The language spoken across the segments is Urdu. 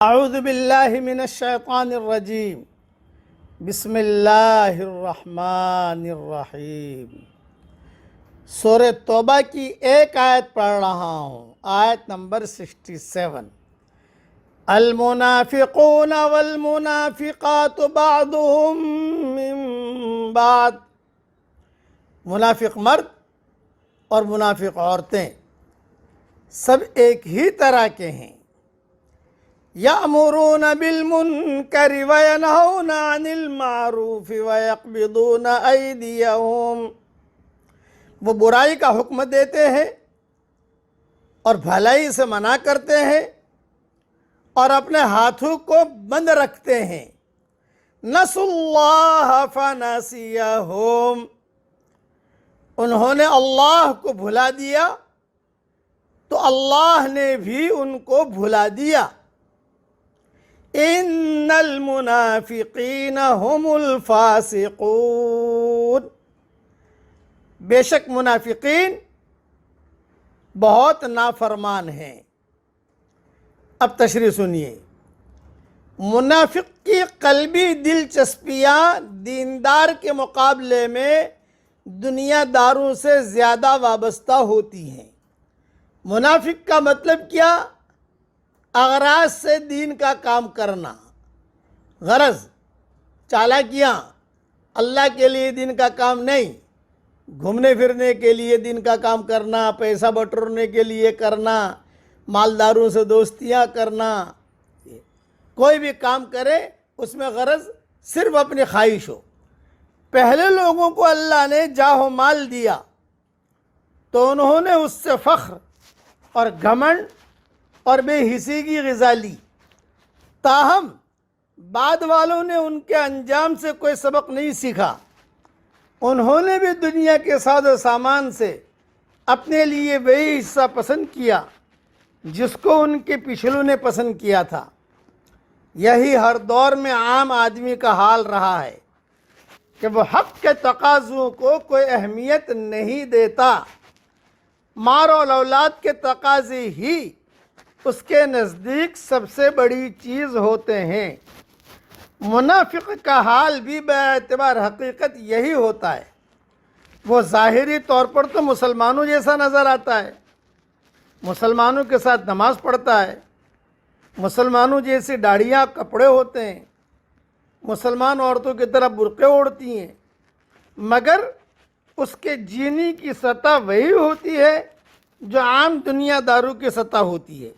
اعوذ باللہ من الشیطان الرجیم بسم اللہ الرحمن الرحیم۔ سورہ توبہ کی ایک آیت پڑھ رہا ہوں، آیت نمبر 67۔ المنافقون والمنافقات بعضهم من بعض، منافق مرد اور منافق عورتیں سب ایک ہی طرح کے ہیں۔ یأمرون بالمنکر وینہون عن المعروف ویقبضون ایدیہم، وہ برائی کا حکم دیتے ہیں اور بھلائی سے منع کرتے ہیں اور اپنے ہاتھوں کو بند رکھتے ہیں۔ نسوا اللہ فنسیہم، انہوں نے اللہ کو بھلا دیا تو اللہ نے بھی ان کو بھلا دیا۔ ان المنافقین هم الفاسقون، بے شک منافقین بہت نافرمان ہیں۔ اب تشریح سنیے۔ منافق کی قلبی دلچسپیاں دیندار کے مقابلے میں دنیا داروں سے زیادہ وابستہ ہوتی ہیں۔ منافق کا مطلب کیا؟ اغراض سے دین کا کام کرنا، غرض چالاکیاں، اللہ کے لیے دین کا کام نہیں، گھومنے پھرنے کے لیے دین کا کام کرنا، پیسہ بٹورنے کے لیے کرنا، مالداروں سے دوستیاں کرنا، کوئی بھی کام کرے اس میں غرض صرف اپنی خواہش ہو۔ پہلے لوگوں کو اللہ نے جاہ و مال دیا تو انہوں نے اس سے فخر اور گھمنڈ اور بے حسی کی غذا لی، تاہم بعد والوں نے ان کے انجام سے کوئی سبق نہیں سیکھا۔ انہوں نے بھی دنیا کے ساز و سامان سے اپنے لیے وہی حصہ پسند کیا جس کو ان کے پچھلوں نے پسند کیا تھا۔ یہی ہر دور میں عام آدمی کا حال رہا ہے کہ وہ حق کے تقاضوں کو کوئی اہمیت نہیں دیتا، مال اور اولاد کے تقاضے ہی اس کے نزدیک سب سے بڑی چیز ہوتے ہیں۔ منافق کا حال بھی باعتبار حقیقت یہی ہوتا ہے۔ وہ ظاہری طور پر تو مسلمانوں جیسا نظر آتا ہے، مسلمانوں کے ساتھ نماز پڑھتا ہے، مسلمانوں جیسی داڑھیاں کپڑے ہوتے ہیں، مسلمان عورتوں کی طرح برقعے اوڑھتی ہیں، مگر اس کے جینے کی سطح وہی ہوتی ہے جو عام دنیا داروں کی سطح ہوتی ہے۔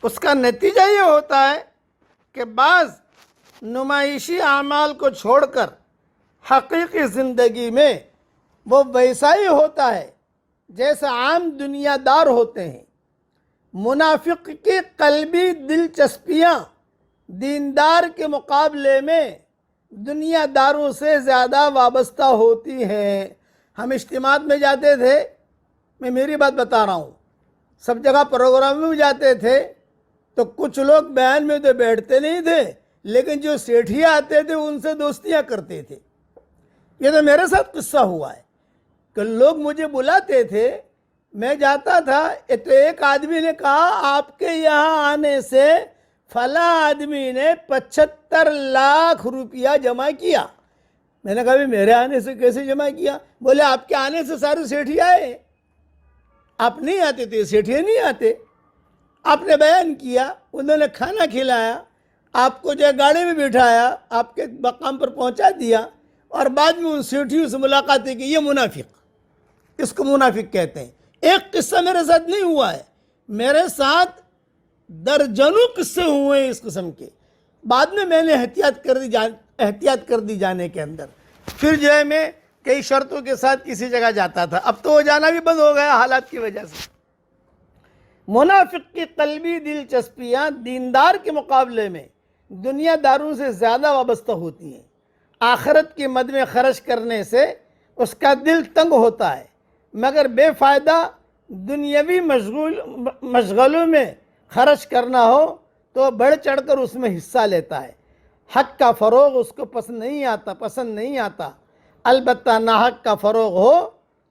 اس کا نتیجہ یہ ہوتا ہے کہ بعض نمائشی اعمال کو چھوڑ کر حقیقی زندگی میں وہ ویسا ہی ہوتا ہے جیسا عام دنیا دار ہوتے ہیں۔ منافق کی قلبی دلچسپیاں دیندار کے مقابلے میں دنیا داروں سے زیادہ وابستہ ہوتی ہیں۔ ہم اجتماعات میں جاتے تھے، میں میری بات بتا رہا ہوں، سب جگہ پروگرام میں جاتے تھے تو کچھ لوگ بیان میں تو بیٹھتے نہیں تھے، لیکن جو سیٹھیاں آتے تھے ان سے دوستیاں کرتے تھے۔ یہ تو میرے ساتھ قصہ ہوا ہے کہ لوگ مجھے بلاتے تھے، میں جاتا تھا تو ایک آدمی نے کہا آپ کے یہاں آنے سے فلاں آدمی نے 75 لاکھ روپیہ جمع کیا۔ میں نے کہا بھی میرے آنے سے کیسے جمع کیا؟ بولے آپ کے آنے سے سارے سیٹھیاں آئے، آپ نہیں آتے تو یہ سیٹھیاں نہیں آتے۔ آپ نے بیان کیا، انہوں نے کھانا کھلایا، آپ کو جو گاڑی میں بٹھایا، آپ کے مقام پر پہنچا دیا، اور بعد میں ان سیٹھیوں سے ملاقاتیں کی۔ یہ منافق، اس کو منافق کہتے ہیں۔ ایک قصہ میرے ساتھ نہیں ہوا ہے، میرے ساتھ درجنوں قصے ہوئے ہیں اس قسم کے۔ بعد میں نے احتیاط کر دی جانے کے اندر، پھر جو ہے میں کئی شرطوں کے ساتھ کسی جگہ جاتا تھا، اب تو وہ جانا بھی بند ہو گیا حالات کی وجہ سے۔ منافق کی قلبی دلچسپیاں دیندار کے مقابلے میں دنیا داروں سے زیادہ وابستہ ہوتی ہیں۔ آخرت کی مد میں خرچ کرنے سے اس کا دل تنگ ہوتا ہے، مگر بے فائدہ دنیاوی مشغلوں میں خرچ کرنا ہو تو بڑھ چڑھ کر اس میں حصہ لیتا ہے۔ حق کا فروغ اس کو پسند نہیں آتا، البتہ ناحق کا فروغ ہو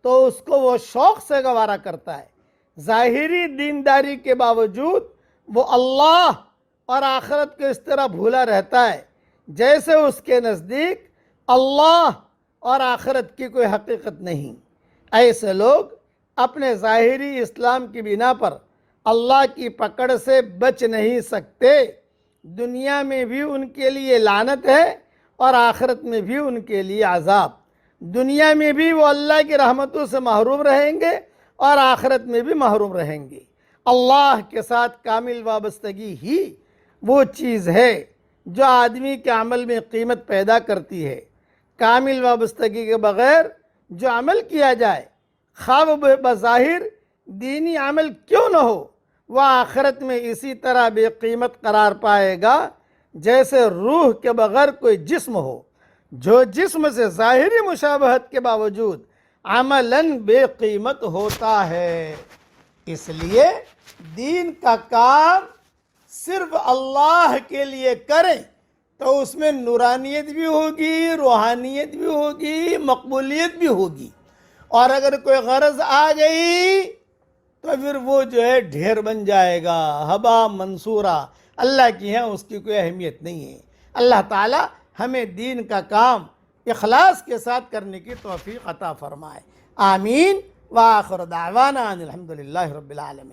تو اس کو وہ شوق سے گوارا کرتا ہے۔ ظاہری دینداری کے باوجود وہ اللہ اور آخرت کو اس طرح بھولا رہتا ہے جیسے اس کے نزدیک اللہ اور آخرت کی کوئی حقیقت نہیں۔ ایسے لوگ اپنے ظاہری اسلام کی بنا پر اللہ کی پکڑ سے بچ نہیں سکتے۔ دنیا میں بھی ان کے لیے لعنت ہے اور آخرت میں بھی ان کے لیے عذاب۔ دنیا میں بھی وہ اللہ کی رحمتوں سے محروم رہیں گے اور آخرت میں بھی محروم رہیں گے۔ اللہ کے ساتھ کامل وابستگی ہی وہ چیز ہے جو آدمی کے عمل میں قیمت پیدا کرتی ہے۔ کامل وابستگی کے بغیر جو عمل کیا جائے، خواہ وہ بظاہر دینی عمل کیوں نہ ہو، وہ آخرت میں اسی طرح بے قیمت قرار پائے گا جیسے روح کے بغیر کوئی جسم ہو، جو جسم سے ظاہری مشابہت کے باوجود عملاً بے قیمت ہوتا ہے۔ اس لیے دین کا کام صرف اللہ کے لیے کریں تو اس میں نورانیت بھی ہوگی، روحانیت بھی ہوگی، مقبولیت بھی ہوگی۔ اور اگر کوئی غرض آ گئی تو پھر وہ جو ہے ڈھیر بن جائے گا، ہبا منصورہ، اللہ کی ہے اس کی کوئی اہمیت نہیں ہے۔ اللہ تعالی ہمیں دین کا کام اخلاص کے ساتھ کرنے کی توفیق عطا فرمائے۔ آمین۔ وآخر دعوانا ان الحمدللہ رب العالمین۔